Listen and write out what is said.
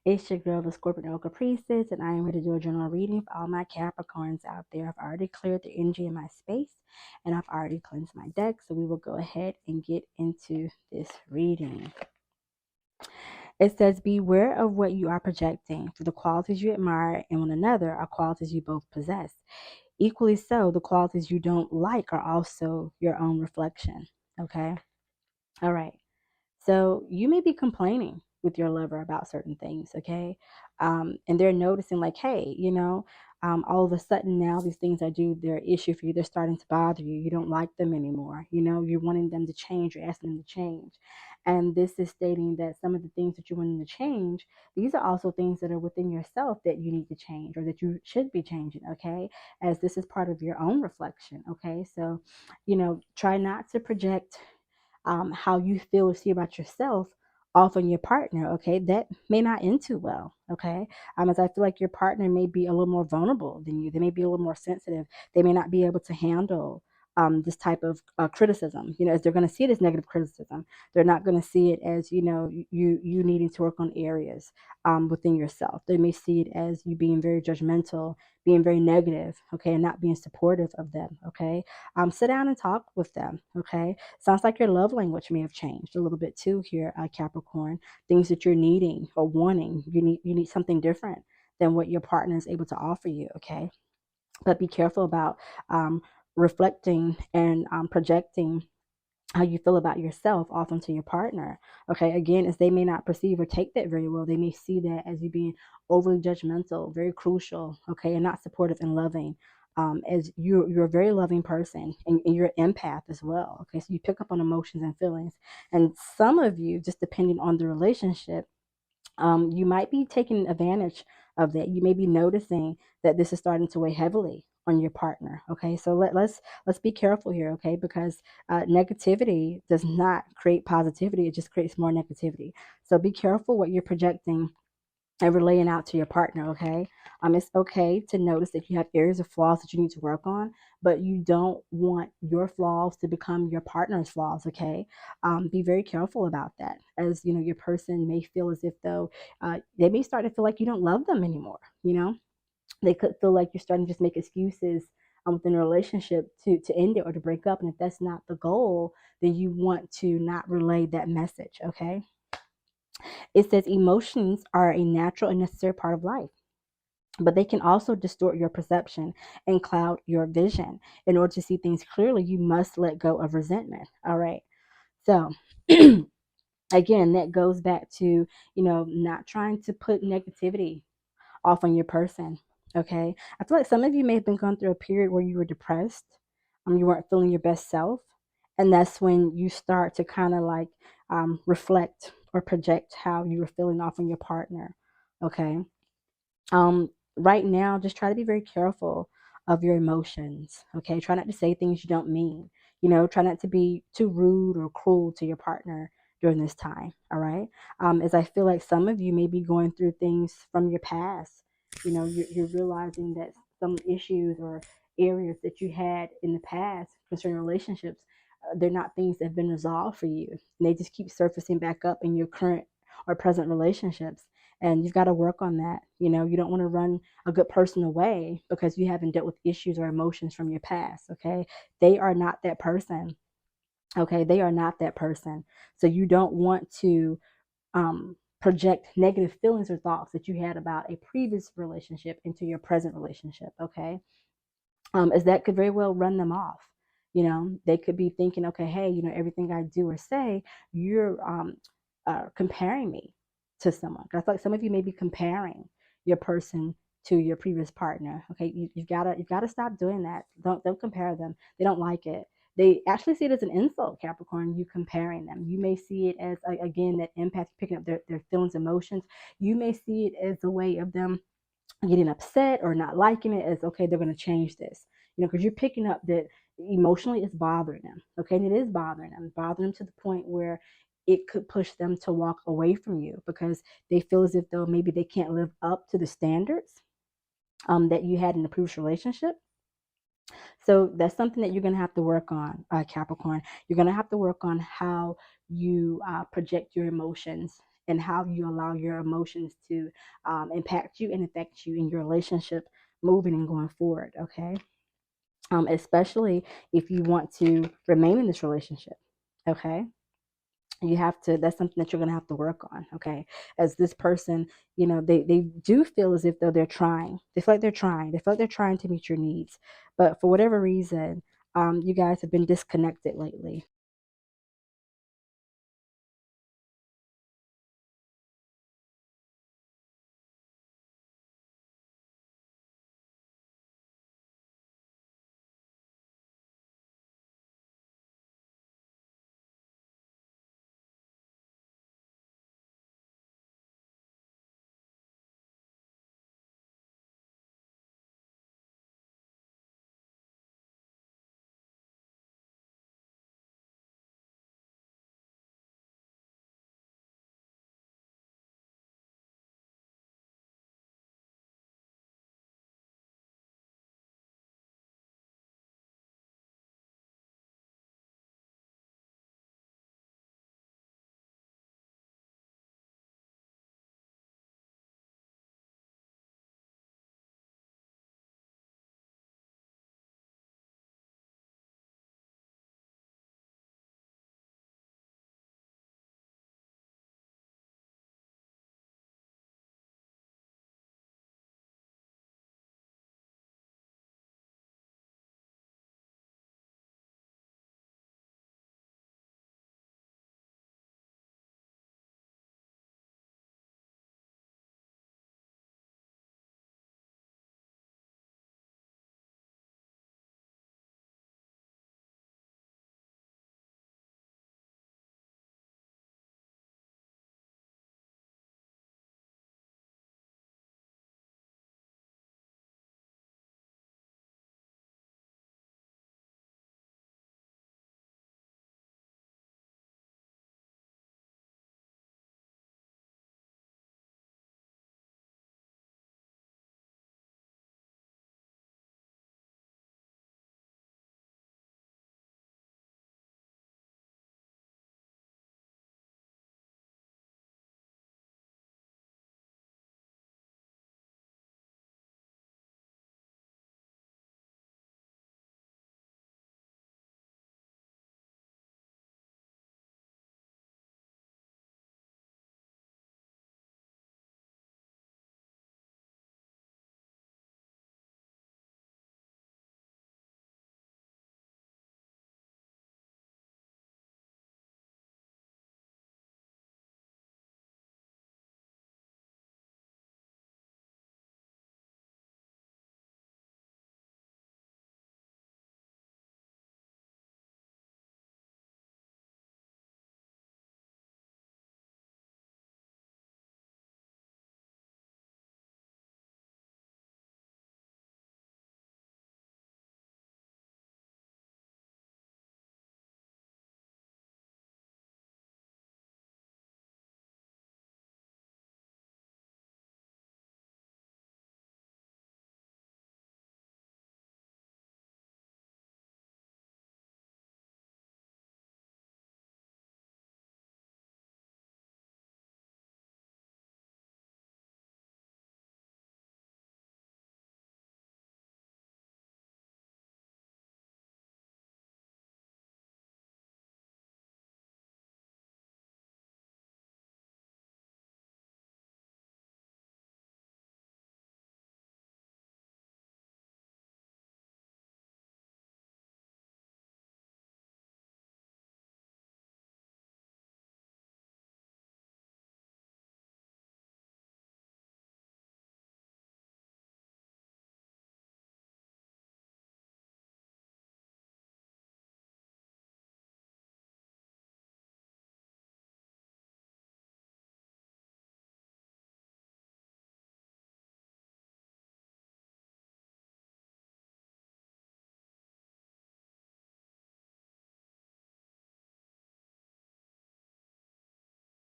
It's your girl, the Scorpion Oka Priestess, and I am here to do a general reading for all my Capricorns out there. I've already cleared the energy in my space, and I've already cleansed my deck, so we will go ahead and get into this reading. It says, beware of what you are projecting, for the qualities you admire in one another are qualities you both possess. Equally so, the qualities you don't like are also your own reflection. Okay? All right. So you may be complaining with your lover about certain things, okay? And they're noticing, like, hey, all of a sudden now these things I do, they're an issue for you. They're starting to bother you. You don't like them anymore. You're wanting them to change. You're asking them to change. And this is stating that some of the things that you want them to change, these are also things that are within yourself that you need to change or that you should be changing, okay? As this is part of your own reflection, okay? So, try not to project how you feel or see about yourself off on your partner, okay? That may not end too well, okay? As I feel like your partner may be a little more vulnerable than you. They may be a little more sensitive. They may not be able to handle this type of criticism. As they're going to see it as negative criticism, they're not going to see it as you needing to work on areas within yourself. They may see it as you being very judgmental, being very negative, okay, and not being supportive of them, okay. Sit down and talk with them, okay. Sounds like your love language may have changed a little bit too here, Capricorn. Things that you're needing or wanting, you need something different than what your partner is able to offer you, okay. But be careful about reflecting and projecting how you feel about yourself off onto your partner. Okay, again, as they may not perceive or take that very well, they may see that as you being overly judgmental, very crucial, okay, and not supportive and loving. As you're a very loving person, and you're an empath as well. Okay, so you pick up on emotions and feelings. And some of you, just depending on the relationship, you might be taking advantage of that. You may be noticing that this is starting to weigh heavily on your partner. Okay, so let's be careful here. Okay, because negativity does not create positivity; it just creates more negativity. So be careful what you're projecting and relaying out to your partner, okay? It's okay to notice that you have areas of flaws that you need to work on, but you don't want your flaws to become your partner's flaws, okay? Be very careful about that, as your person may feel as if though they may start to feel like you don't love them anymore. They could feel like you're starting to just make excuses within a relationship to end it or to break up, and if that's not the goal, then you want to not relay that message, okay? It says emotions are a natural and necessary part of life, but they can also distort your perception and cloud your vision. In order to see things clearly, you must let go of resentment. All right. So, again, that goes back to, not trying to put negativity off on your person. Okay. I feel like some of you may have been going through a period where you were depressed, you weren't feeling your best self. And that's when you start to kind of like reflect or project how you were feeling off on your partner. Okay. Right now, just try to be very careful of your emotions. Okay. Try not to say things you don't mean. Try not to be too rude or cruel to your partner during this time. All right. As I feel like some of you may be going through things from your past. You're realizing that some issues or areas that you had in the past concerning relationships, they're not things that have been resolved for you. And they just keep surfacing back up in your current or present relationships. And you've got to work on that. You don't want to run a good person away because you haven't dealt with issues or emotions from your past. Okay. They are not that person. Okay. They are not that person. So you don't want to project negative feelings or thoughts that you had about a previous relationship into your present relationship. Okay. As that could very well run them off. They could be thinking, okay, hey, everything I do or say, you're comparing me to someone. I feel like some of you may be comparing your person to your previous partner. Okay, you've gotta stop doing that. Don't compare them. They don't like it. They actually see it as an insult, Capricorn. You comparing them. You may see it as, again, that empath picking up their feelings, emotions. You may see it as a way of them getting upset or not liking it, as okay, they're going to change this, because you're picking up that emotionally it's bothering them. Okay, and it is bothering them to the point where it could push them to walk away from you because they feel as if though maybe they can't live up to the standards that you had in the previous relationship. So that's something that you're going to have to work on, Capricorn. You're going to have to work on how you project your emotions and how you allow your emotions to impact you and affect you in your relationship moving and going forward, okay? Especially if you want to remain in this relationship, okay? You have to, that's something that you're going to have to work on, okay? As this person, they do feel as if though they're trying. They feel like they're trying. They feel like they're trying to meet your needs. But for whatever reason, you guys have been disconnected lately.